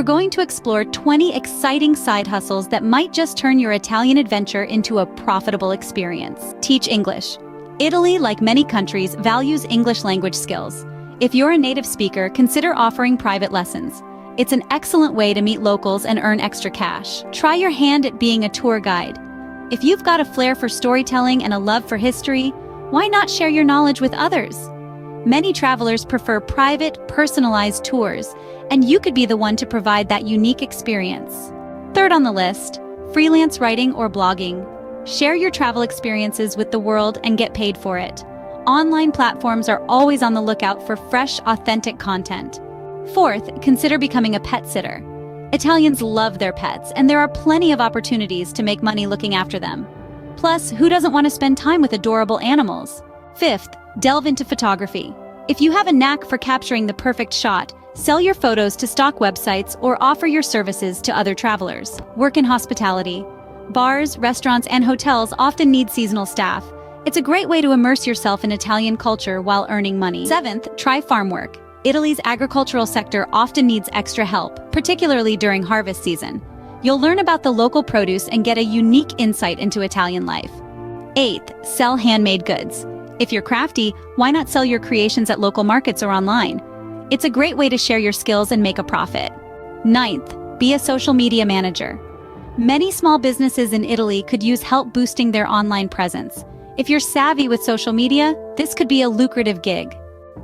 We're going to explore 20 exciting side hustles that might just turn your Italian adventure into a profitable experience. Teach English. Italy, like many countries, values English language skills. If you're a native speaker, consider offering private lessons. It's an excellent way to meet locals and earn extra cash. Try your hand at being a tour guide. If you've got a flair for storytelling and a love for history, why not share your knowledge with others? Many travelers prefer private, personalized tours, and you could be the one to provide that unique experience. Third on the list, freelance writing or blogging. Share your travel experiences with the world and get paid for it. Online platforms are always on the lookout for fresh, authentic content. Fourth, consider becoming a pet sitter. Italians love their pets, and there are plenty of opportunities to make money looking after them. Plus, who doesn't want to spend time with adorable animals? Fifth, delve into photography. If you have a knack for capturing the perfect shot, sell your photos to stock websites or offer your services to other travelers. Work in hospitality. Bars, restaurants, and hotels often need seasonal staff. It's a great way to immerse yourself in Italian culture while earning money. Seventh, try farm work. Italy's agricultural sector often needs extra help, particularly during harvest season. You'll learn about the local produce and get a unique insight into Italian life. Eighth, sell handmade goods. If you're crafty, why not sell your creations at local markets or online? It's a great way to share your skills and make a profit. Ninth, be a social media manager. Many small businesses in Italy could use help boosting their online presence. If you're savvy with social media, this could be a lucrative gig.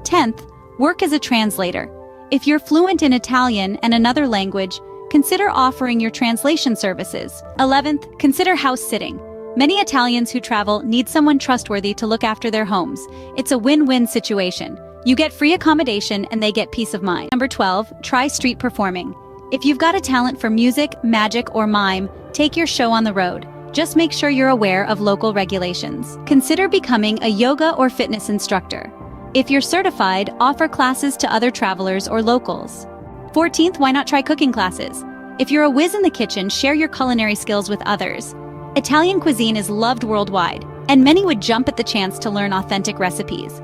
10th, work as a translator. If you're fluent in Italian and another language, consider offering your translation services. 11th, consider house sitting. Many Italians who travel need someone trustworthy to look after their homes. It's a win-win situation. You get free accommodation and they get peace of mind. Number 12, try street performing. If you've got a talent for music, magic, or mime, take your show on the road. Just make sure you're aware of local regulations. Consider becoming a yoga or fitness instructor. If you're certified, offer classes to other travelers or locals. 14th, why not try cooking classes? If you're a whiz in the kitchen, share your culinary skills with others. Italian cuisine is loved worldwide, and many would jump at the chance to learn authentic recipes.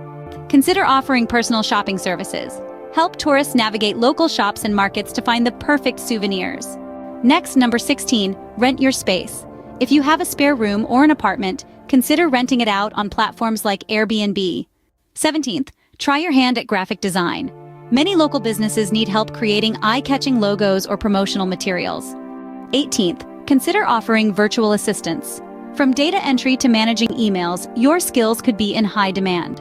Consider offering personal shopping services. Help tourists navigate local shops and markets to find the perfect souvenirs. Next, number 16, rent your space. If you have a spare room or an apartment, consider renting it out on platforms like Airbnb. 17th, try your hand at graphic design. Many local businesses need help creating eye-catching logos or promotional materials. 18th, consider offering virtual assistants. From data entry to managing emails, your skills could be in high demand.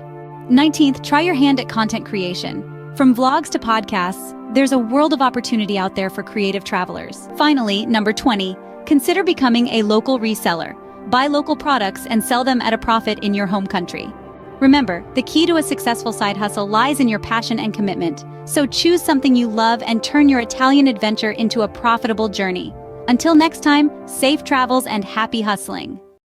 19th, try your hand at content creation. From vlogs to podcasts, there's a world of opportunity out there for creative travelers. Finally, number 20, consider becoming a local reseller. Buy local products and sell them at a profit in your home country. Remember, the key to a successful side hustle lies in your passion and commitment. So choose something you love and turn your Italian adventure into a profitable journey. Until next time, safe travels and happy hustling.